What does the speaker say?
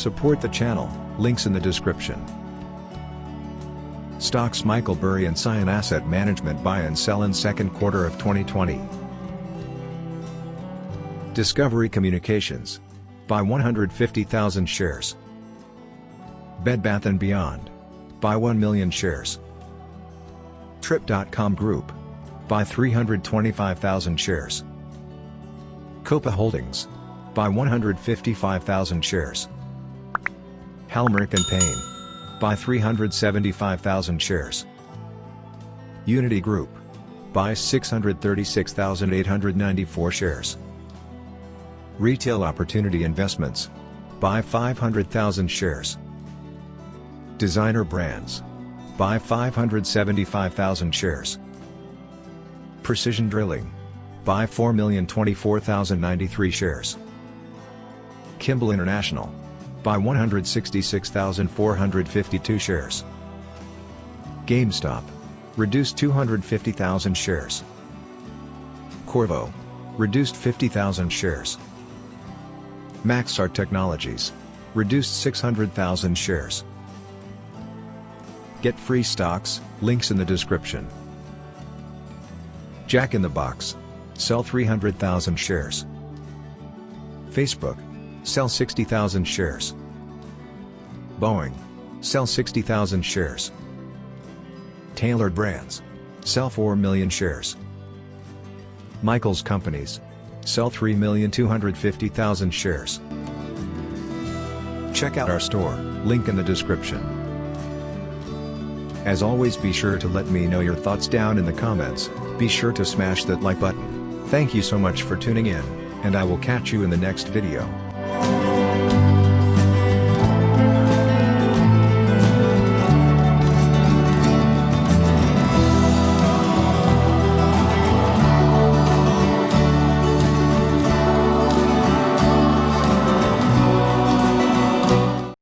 Support the channel, links in the description. Stocks Michael Burry and Scion Asset Management buy and sell in second quarter of 2020. Discovery Communications. Buy 150,000 shares. Bed Bath & Beyond. Buy 1 million shares. Trip.com Group. Buy 325,000 shares. Copa Holdings. Buy 155,000 shares. Halmerick & Payne. Buy 375,000 shares. Unity Group. Buy 636,894 shares. Retail Opportunity Investments. Buy 500,000 shares. Designer Brands. Buy 575,000 shares. Precision Drilling. Buy 4,024,093 shares. Kimball International. Buy 166,452 shares. GameStop. Reduced 250,000 shares. Corvo. Reduced 50,000 shares. MAXAR Technologies. Reduced 600,000 shares. Get free stocks, links in the description. Jack in the Box. Sell 300,000 shares. Facebook. Sell 60,000 shares. Boeing. Sell 60,000 shares. Tailored Brands. Sell 4 million shares. Michael's Companies. Sell 3,250,000 shares. Check out our store, link in the description. As always, be sure to let me know your thoughts down in the comments. Be sure to smash that like button. Thank you so much for tuning in, and I will catch you in the next video.